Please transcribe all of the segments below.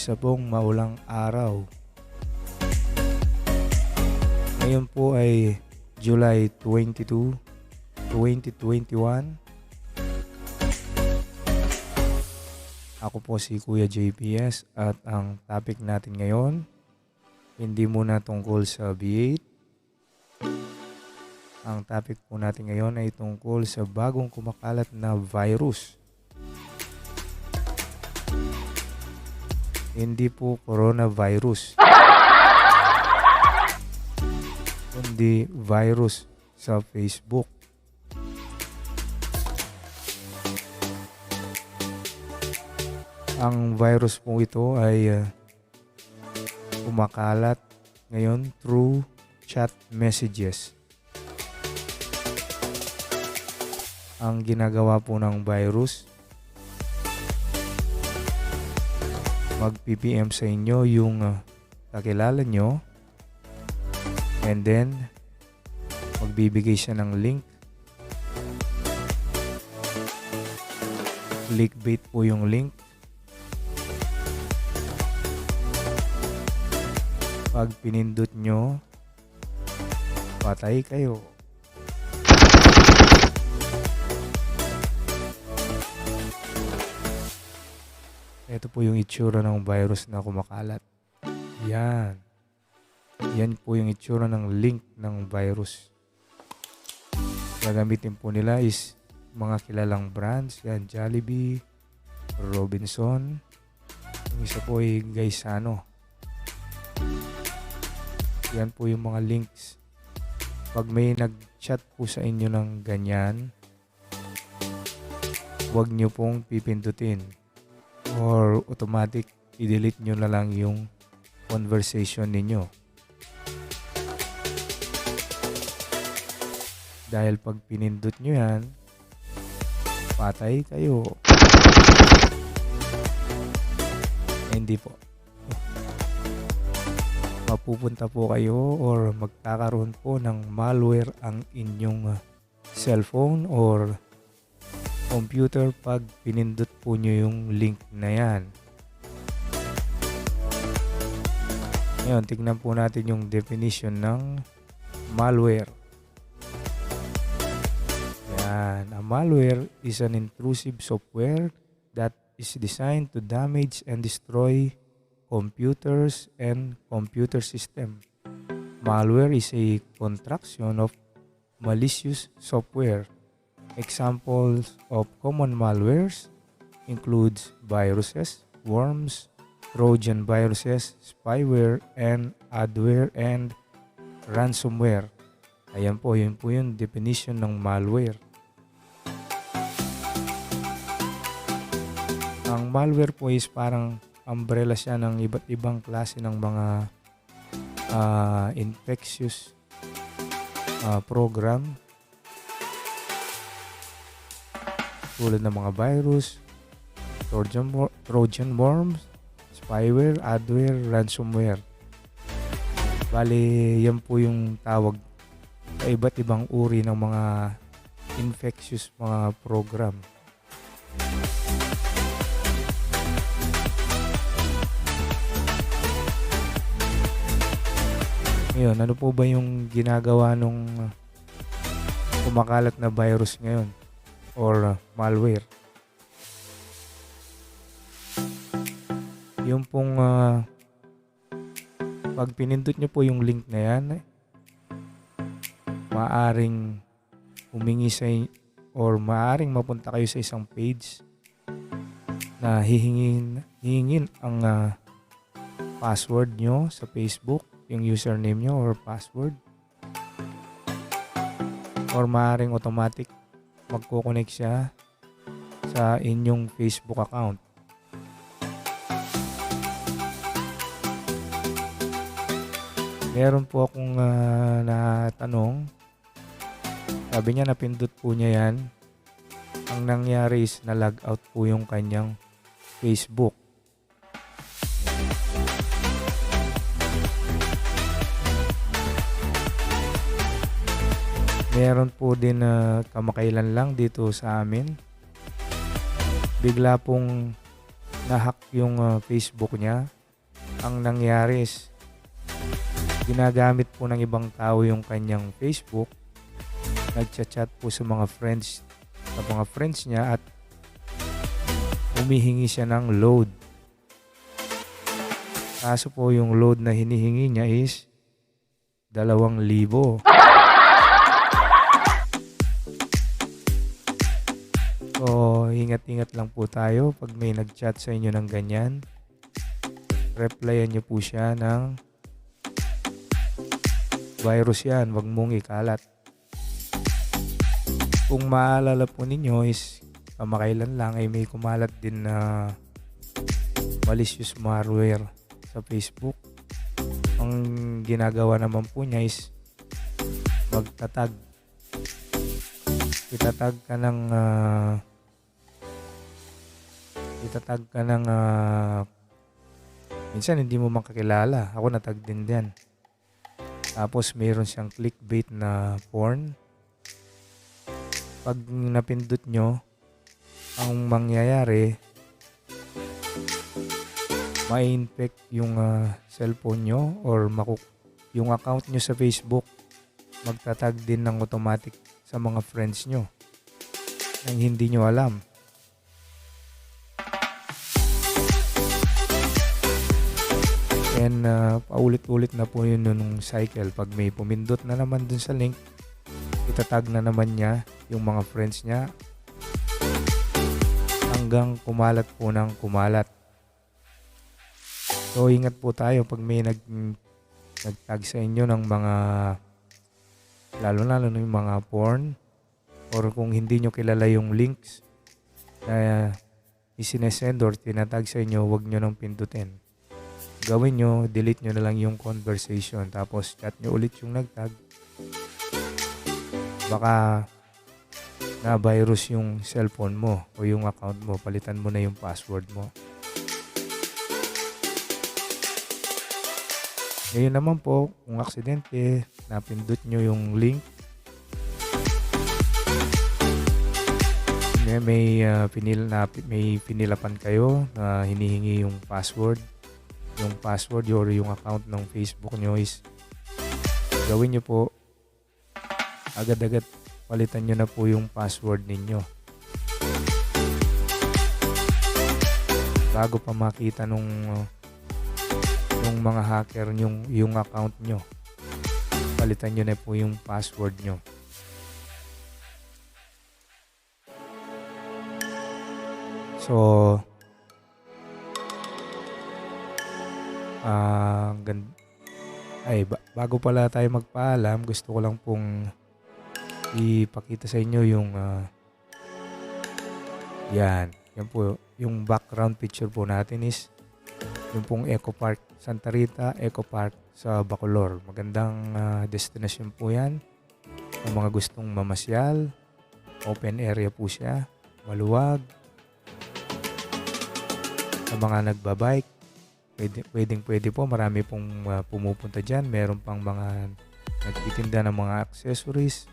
isa pong maulang araw. Ngayon po ay July 22, 2021. Ako po si Kuya JPS at ang topic natin ngayon, hindi muna tungkol sa B8. Ang topic po natin ngayon ay tungkol sa bagong kumakalat na virus. Hindi po coronavirus, kundi virus sa Facebook. Ang virus po ito ay kumakalat ngayon through chat messages. Ang ginagawa po ng virus, mag-PPM sa inyo yung kakilala nyo, and then magbibigay siya ng link. Clickbait po yung link. Pag pinindot nyo, patay kayo. Ito po yung itsura ng virus na kumakalat. Yan. Yan po yung itsura ng link ng virus. Gagamitin po nila is mga kilalang brands. Yan, Jollibee, Robinson. Yung isa po ay Gaisano. Yan po yung mga links. Pag may nag-chat po sa inyo ng ganyan, huwag nyo pong pipindutin. Or automatic, i-delete nyo na lang yung conversation ninyo. Dahil pag pinindot nyo yan, patay kayo. Hindi po. Mapupunta po kayo or magkakaroon po ng malware ang inyong cellphone or computer pag pinindot po nyo yung link na yan. Ngayon, tignan po natin yung definition ng malware. Yan. A malware is an intrusive software that is designed to damage and destroy computers and computer system. Malware is a contraction of malicious software. Examples of common malwares includes viruses, worms, Trojan viruses, spyware, and adware, and ransomware. Ayan po, yun po yung definition ng malware. Ang malware po is parang umbrella siya ng iba't ibang klase ng mga infectious program. Tulad ng mga virus, Trojan worms, spyware, adware, ransomware. Bali, yan po yung tawag sa iba't ibang uri ng mga infectious mga program. Ngayon, ano po ba yung ginagawa nung kumakalat na virus ngayon? Or malware. Yung pong pag pinindot nyo po yung link na yan, maaring humingi sa or maaring mapunta kayo sa isang page na hihingin ang password nyo sa Facebook, yung username nyo or password, or maaring automatic magko-connect siya sa inyong Facebook account. Meron po akong natanong. Sabi niya napindot po niya yan. Ang nangyari is na-log out po yung kanyang Facebook. Meron po din na kamakailan lang dito sa amin. Bigla pong na-hack yung Facebook niya. Ang nangyari is ginagamit po ng ibang tao yung kanyang Facebook. Nagchat-chat po sa mga friends niya at humihingi siya ng load. Kaso po yung load na hinihingi niya is 2,000. So, ingat-ingat lang po tayo pag may nag-chat sa inyo ng ganyan. Replyan nyo po siya ng virus yan, wag mong ikalat. Kung maalala po ninyo is kamakailan lang ay may kumalat din na malicious malware sa Facebook. Ang ginagawa naman po niya is magtatag. Itatag ka ng minsan hindi mo makakilala. Ako natag din diyan. Tapos mayroon siyang clickbait na porn. Pag napindot nyo, ang mangyayari, ma-infect yung cellphone nyo or yung account nyo sa Facebook. Magtatag din ng automatic sa mga friends nyo nang hindi nyo alam. And paulit-ulit na po yun nung cycle. Pag may pumindot na naman dun sa link, itatag na naman niya yung mga friends niya hanggang kumalat po ng kumalat. So ingat po tayo pag may nagtag sa inyo ng mga lalo yung mga porn or kung hindi nyo kilala yung links na isinesend or tinatag sa inyo, huwag nyo nang pindutin. Gawin nyo, delete nyo na lang yung conversation tapos chat nyo ulit yung nagtag. Baka na-virus yung cellphone mo o yung account mo, palitan mo na yung password mo. Ngayon naman po, kung aksidente, napindot nyo yung link, may pinilapan kayo na hinihingi yung password. Yung password or yung account ng Facebook nyo is gawin nyo po agad-agad, palitan nyo na po yung password ninyo bago pa makita nung mga hacker yung account nyo. Palitan nyo na po yung password nyo. So bago pala tayo magpaalam, gusto ko lang pong ipakita sa inyo yung yan po, yung background picture po natin is yung pong Eco Park, Santa Rita Eco Park sa Bacolor. Magandang destination po yan sa mga gustong mamasyal. Open area po siya, maluwag. Sa mga nagbabike, pwede po, marami pong pumupunta dyan. Meron pang mga nagtitinda ng mga accessories,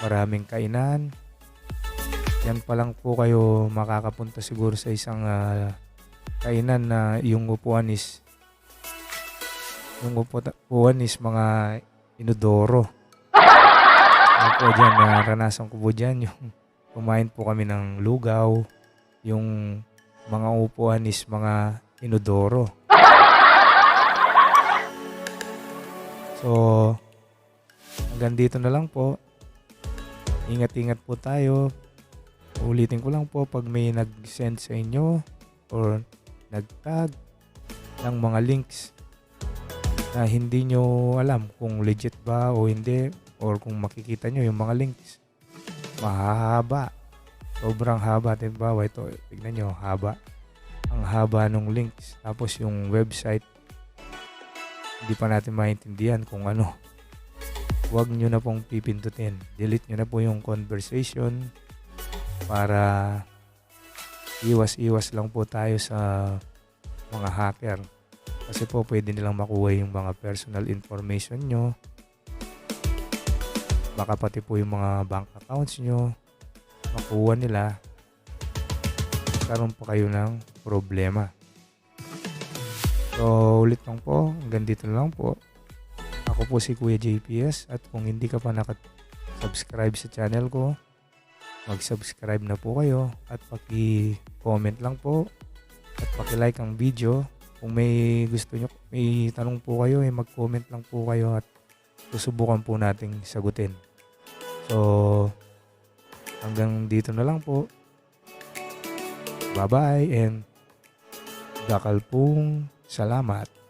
maraming kainan. Yan pa lang po kayo makakapunta siguro sa isang kainan na yung upuan is mga inodoro. Ako dyan, naranasan ko po dyan yung kumain po kami ng lugaw, yung mga upuan is mga inodoro. So, hanggang dito na lang po. Ingat-ingat po tayo. Ulitin ko lang po, pag may nag-send sa inyo or nag-tag ng mga links na hindi nyo alam kung legit ba o hindi, or kung makikita nyo yung mga links, mahahaba. Sobrang haba. Diba? Ito, tignan nyo, haba. Ang haba ng links. Tapos yung website, hindi pa natin maintindihan kung ano. Huwag nyo na pong pipindutin. Delete nyo na po yung conversation para iwas-iwas lang po tayo sa mga hacker. Kasi po pwede nilang makuha yung mga personal information nyo. Baka pati po yung mga bank accounts nyo makuha nila. magkaroon pa kayo ng problema. So, ulit lang po, hanggang dito lang po. Ako po si Kuya JPS at kung hindi ka pa subscribe sa channel ko, mag-subscribe na po kayo at paki-comment lang po at paki-like ang video. Kung may gusto nyo, may tanong po kayo, mag-comment lang po kayo at susubukan po nating sagutin. So, hanggang dito na lang po. Bye-bye and dakal pong salamat.